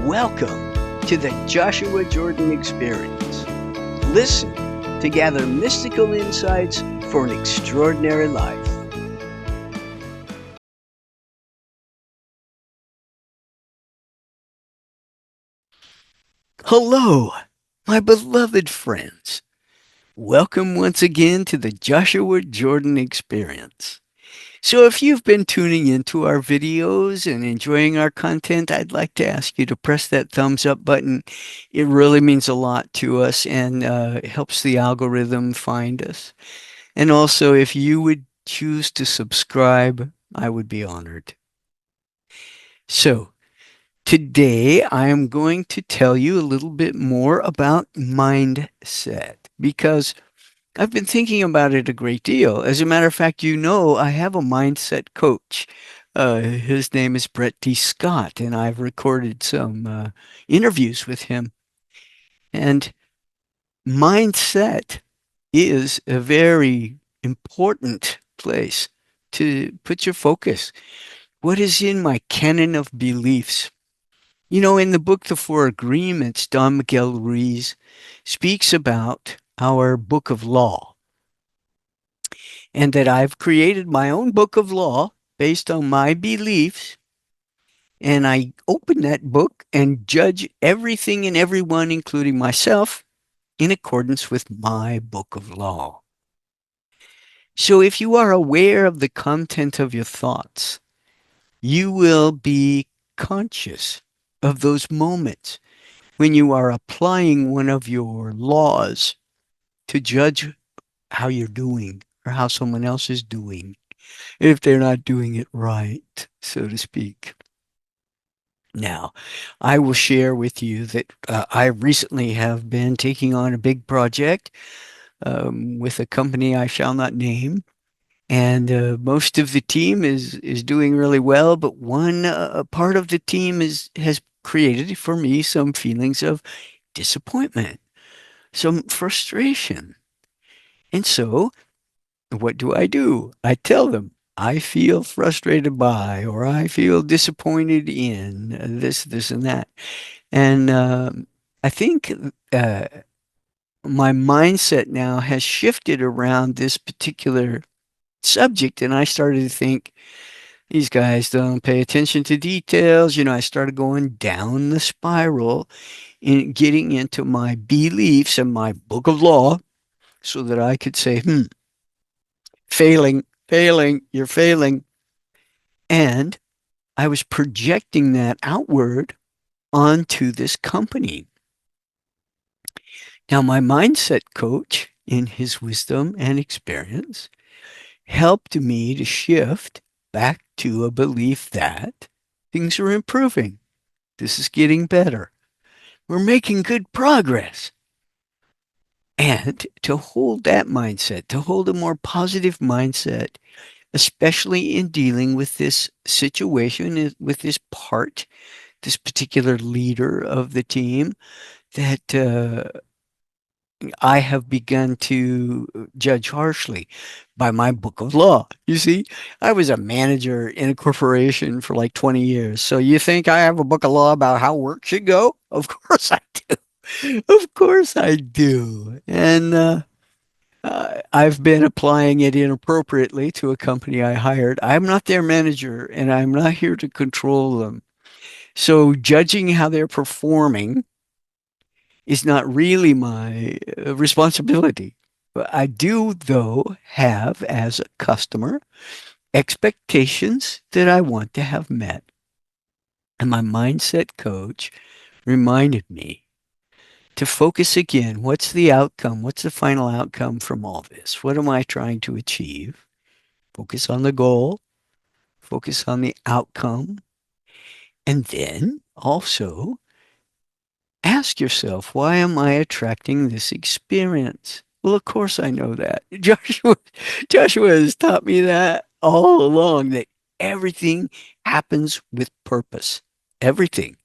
Welcome to the Joshua Jordan Experience. Listen to gather mystical insights for an extraordinary life. Hello, my beloved friends. Welcome once again to the Joshua Jordan Experience. So, if you've been tuning into our videos and enjoying our content, I'd like to ask you to press that thumbs up button. It really means a lot to us and helps the algorithm find us. And also, if you would choose to subscribe, I would be honored. So, today I am going to tell you a little bit more about mindset because I've been thinking about it a great deal. As a matter of fact, I have a mindset coach. His name is Brett D. Scott, and I've recorded some interviews with him. And mindset is a very important place to put your focus. What is in my canon of beliefs? In the book The Four Agreements, Don Miguel Ruiz speaks about our book of law, and that I've created my own book of law based on my beliefs. And I open that book and judge everything and everyone, including myself, in accordance with my book of law. So if you are aware of the content of your thoughts, you will be conscious of those moments when you are applying one of your laws to judge how you're doing or how someone else is doing, if they're not doing it right, so to speak. Now, I will share with you that I recently have been taking on a big project with a company I shall not name. And most of the team is doing really well, but one part of the team has created for me some feelings of disappointment, some frustration. And so, what do? I tell them I feel frustrated by, or I feel disappointed in this, and that. And I think uh, my mindset now has shifted around this particular subject, and I started to think, these guys don't pay attention to details. I started going down the spiral in getting into my beliefs and my book of law so that I could say, failing, you're failing. And I was projecting that outward onto this company. Now, my mindset coach, in his wisdom and experience, helped me to shift back to a belief that things are improving. This is getting better. We're making good progress. And to hold that mindset, to hold a more positive mindset, especially in dealing with this situation, with this particular leader of the team that I have begun to judge harshly by my book of law. You see, I was a manager in a corporation for like 20 years. So you think I have a book of law about how work should go? Of course I do. Of course I do. And I've been applying it inappropriately to a company I hired. I'm not their manager and I'm not here to control them. So judging how they're performing is not really my responsibility. But I do, though, have as a customer expectations that I want to have met. And my mindset coach reminded me to focus again. What's the outcome? What's the final outcome from all this? What am I trying to achieve? Focus on the goal, focus on the outcome, and then also ask yourself, why am I attracting this experience? Well, of course I know that. Joshua has taught me that all along, that everything happens with purpose. Everything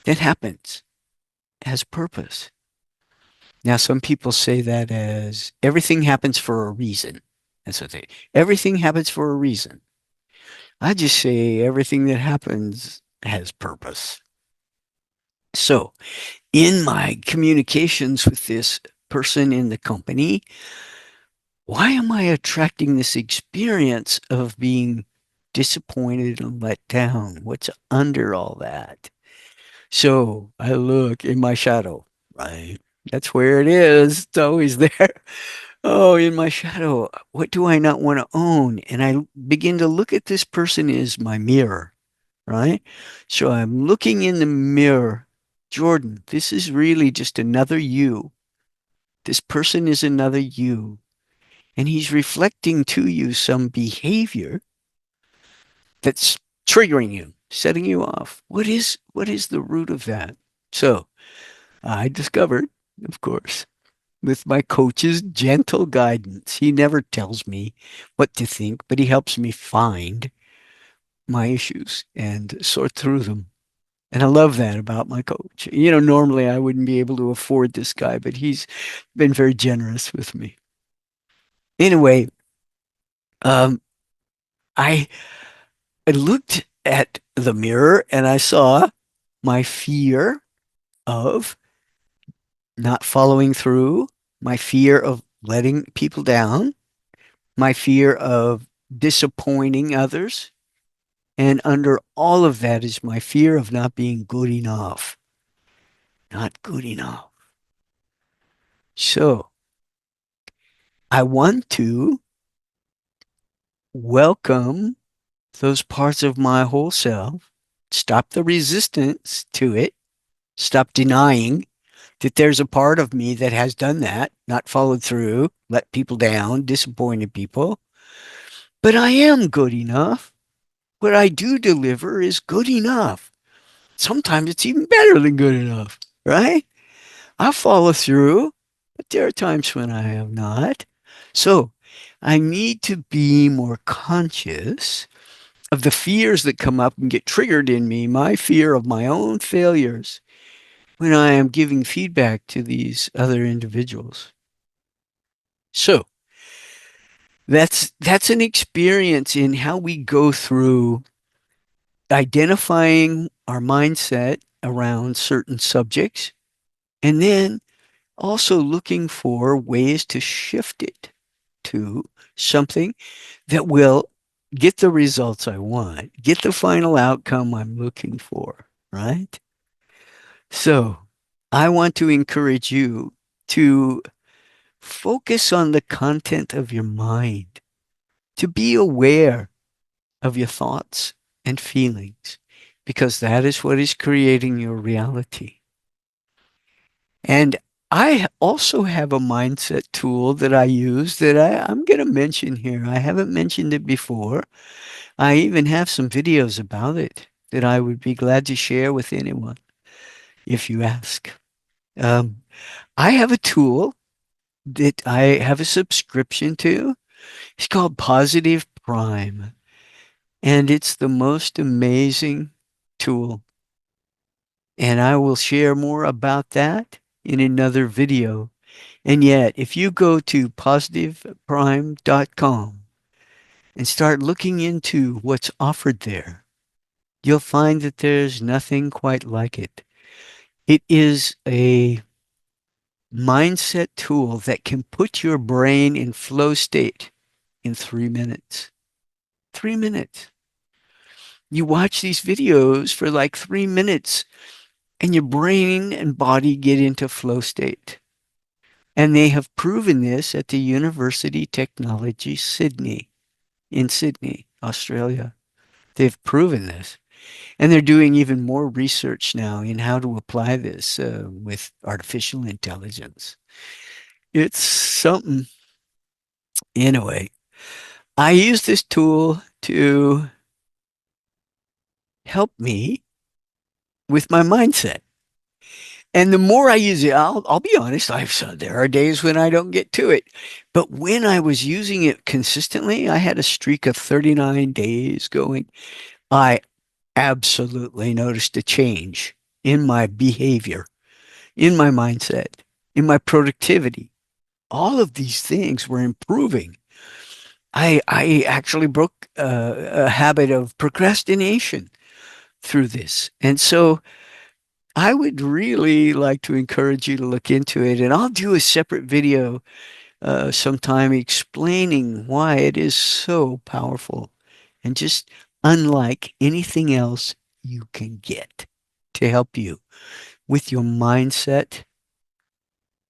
that happens has purpose. Now, some people say that as everything happens for a reason. That's what everything happens for a reason. I just say everything that happens has purpose. So, in my communications with this person in the company, why am I attracting this experience of being disappointed and let down? What's under all that? So I look in my shadow, right? That's where it is. It's always there. Oh, in my shadow, what do I not want to own? And I begin to look at this person as my mirror, right? So I'm looking in the mirror. Jordan, this is really just another you. This person is another you. And he's reflecting to you some behavior that's triggering you, setting you off. What is the root of that? So I discovered, of course, with my coach's gentle guidance. He never tells me what to think, but he helps me find my issues and sort through them. And I love that about my coach. Normally I wouldn't be able to afford this guy, but he's been very generous with me. Anyway, um, I, I looked at the mirror and I saw my fear of not following through, my fear of letting people down, my fear of disappointing others. And under all of that is my fear of not being good enough. Not good enough. So I want to welcome those parts of my whole self, stop the resistance to it, stop denying that there's a part of me that has done that, not followed through, let people down, disappointed people. But I am good enough. What I do deliver is good enough. Sometimes it's even better than good enough, right? I'll follow through, but there are times when I have not. So I need to be more conscious of the fears that come up and get triggered in me, my fear of my own failures when I am giving feedback to these other individuals. So that's an experience in how we go through identifying our mindset around certain subjects and then also looking for ways to shift it to something that will get the results I want, get the final outcome I'm looking for, right? So I want to encourage you to focus on the content of your mind, to be aware of your thoughts and feelings, because that is what is creating your reality. And I also have a mindset tool that I use that I'm going to mention here. I haven't mentioned it before. I even have some videos about it that I would be glad to share with anyone if you ask. Um, I have a tool that I have a subscription to. It's called Positive Prime, and it's the most amazing tool. And I will share more about that in another video. And yet, if you go to positiveprime.com and start looking into what's offered there, you'll find that there's nothing quite like it. It is a mindset tool that can put your brain in flow state in 3 minutes. 3 minutes. You watch these videos for like 3 minutes and your brain and body get into flow state. And they have proven this at the University Technology Sydney in Sydney, Australia. They've proven this. And they're doing even more research now in how to apply this with artificial intelligence. It's something. Anyway, I use this tool to help me with my mindset. And the more I use it, I'll be honest, there are days when I don't get to it. But when I was using it consistently, I had a streak of 39 days going. I absolutely noticed a change in my behavior, in my mindset, in my productivity. All of these things were improving. I actually broke a habit of procrastination through this. And so I would really like to encourage you to look into it, and I'll do a separate video sometime explaining why it is so powerful and just unlike anything else you can get to help you with your mindset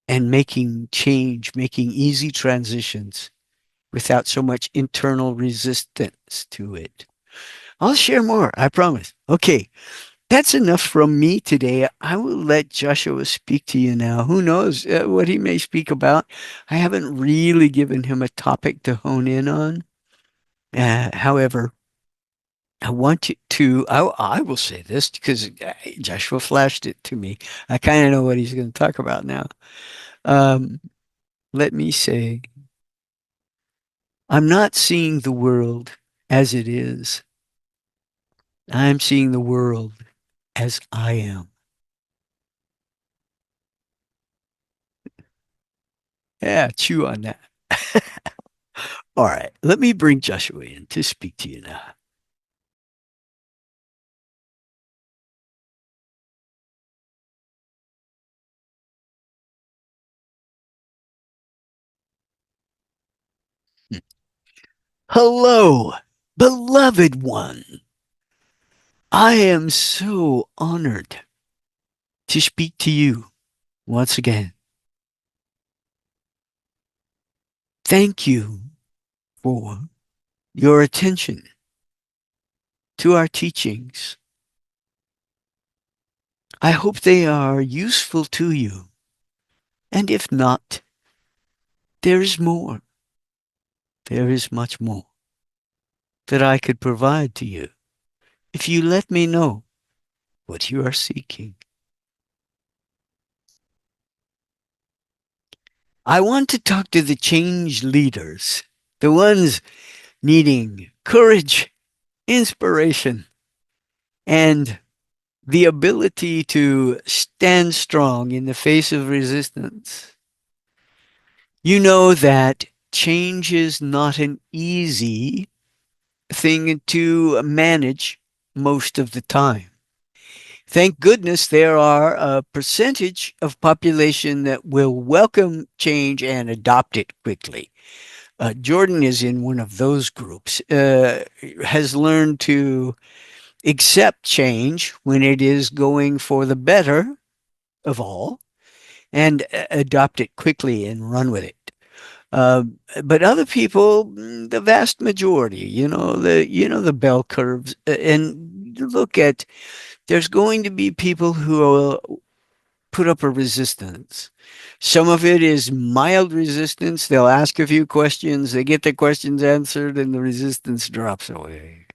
and making change, making easy transitions without so much internal resistance to it. I'll share more, I promise. Okay, that's enough from me today. I will let Joshua speak to you now. Who knows what he may speak about? I haven't really given him a topic to hone in on. However, I want you to, I will say this because Joshua flashed it to me. I kind of know what he's going to talk about now. Um, Let me say, I'm not seeing the world as it is. I'm seeing the world as I am. Yeah, chew on that. All right, let me bring Joshua in to speak to you now. Hello, beloved one. I am so honored to speak to you once again. Thank you for your attention to our teachings. I hope they are useful to you. And if not, there is more. There is much more that I could provide to you if you let me know what you are seeking. I want to talk to the change leaders, the ones needing courage, inspiration, and the ability to stand strong in the face of resistance. You know that change is not an easy thing to manage most of the time. Thank goodness there are a percentage of population that will welcome change and adopt it quickly. Jordan is in one of those groups, has learned to accept change when it is going for the better of all and adopt it quickly and run with it. Uh, but other people, the vast majority, the bell curves, and look at there's going to be people who will put up a resistance. Some of it is mild resistance. They'll ask a few questions, they get their questions answered, and the resistance drops away.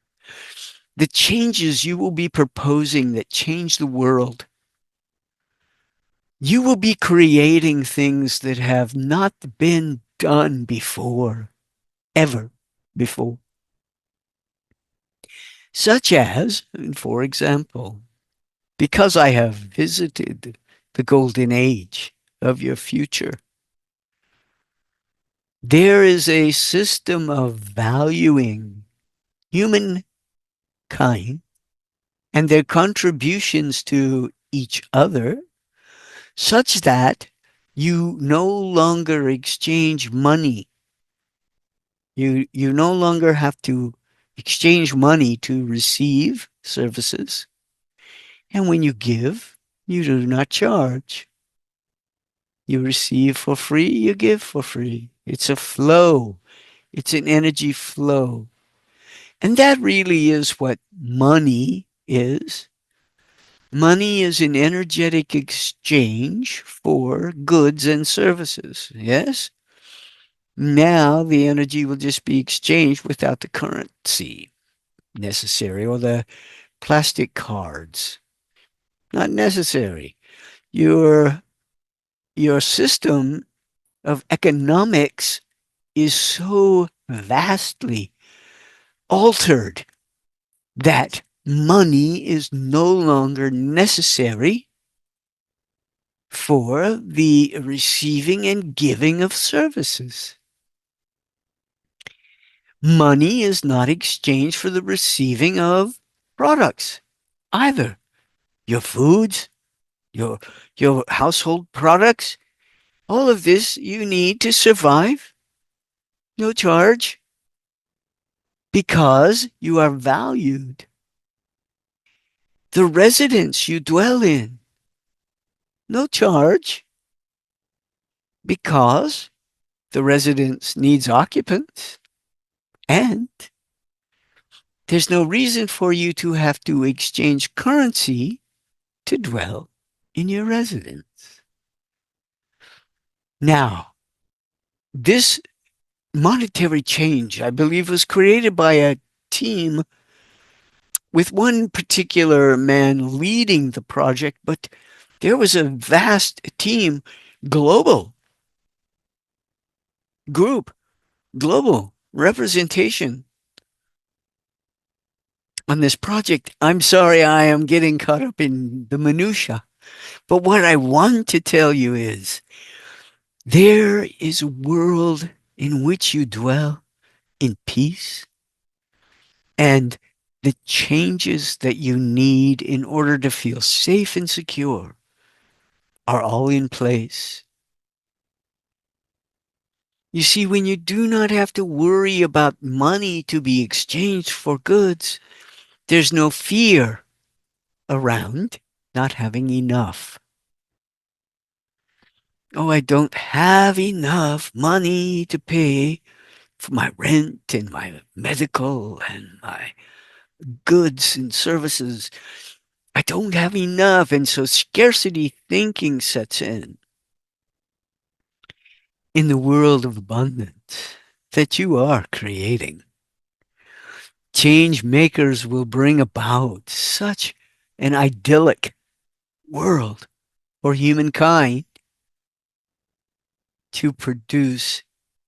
The changes you will be proposing that change the world, you will be creating things that have not been done before, ever before. Such as, for example, because I have visited the golden age of your future, there is a system of valuing humankind and their contributions to each other such that you no longer exchange money. You no longer have to exchange money to receive services. And when you give, you do not charge. You receive for free, you give for free. It's a flow. It's an energy flow. And that really is what money is. Money is an energetic exchange for goods and services. Yes? Now the energy will just be exchanged without the currency necessary or the plastic cards. Not necessary. Your your system of economics is so vastly altered that money is no longer necessary for the receiving and giving of services. Money is not exchanged for the receiving of products either. Your foods, your your household products, all of this you need to survive, no charge, because you are valued. The residence you dwell in, no charge, because the residence needs occupants, and there's no reason for you to have to exchange currency to dwell in your residence. Now, this monetary change, I believe, was created by a team with one particular man leading the project, but there was a vast team, global group, global representation on this project. I'm sorry I am getting caught up in the minutia, but what I want to tell you is there is a world in which you dwell in peace, and the changes that you need in order to feel safe and secure are all in place. You see, when you do not have to worry about money to be exchanged for goods, there's no fear around not having enough. Oh, I don't have enough money to pay for my rent and my medical and my goods and services. I don't have enough. And so scarcity thinking sets in the world of abundance that you are creating. Change makers will bring about such an idyllic world for humankind to produce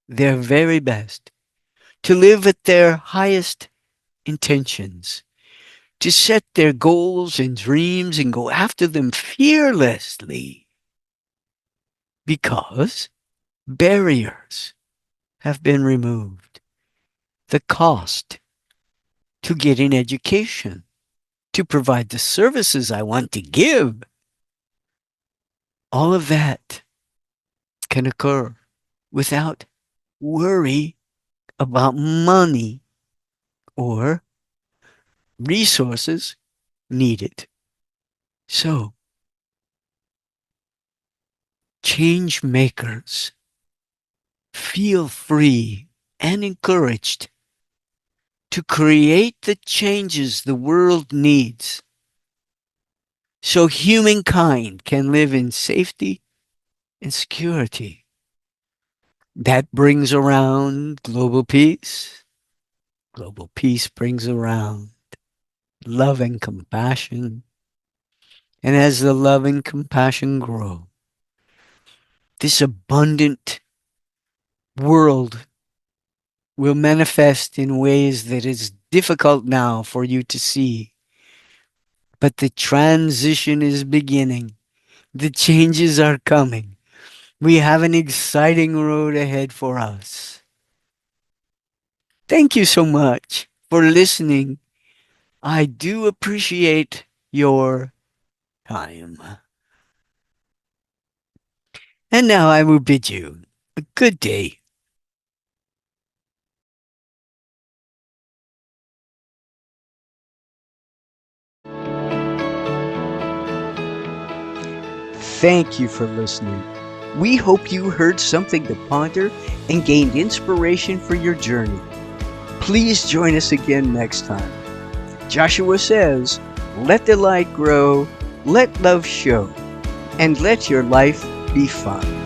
their very best, to live at their highest intentions, to set their goals and dreams and go after them fearlessly because barriers have been removed. The cost to get an education, to provide the services I want to give, all of that can occur without worry about money or resources needed. So, change makers, feel free and encouraged to create the changes the world needs so humankind can live in safety and security. That brings around global peace. Global peace brings around love and compassion. And as the love and compassion grow, this abundant world will manifest in ways that is difficult now for you to see. But the transition is beginning. The changes are coming. We have an exciting road ahead for us. Thank you so much for listening. I do appreciate your time. And now I will bid you a good day. Thank you for listening. We hope you heard something to ponder and gained inspiration for your journey. Please join us again next time. Joshua says, let the light grow, let love show, and let your life be fun.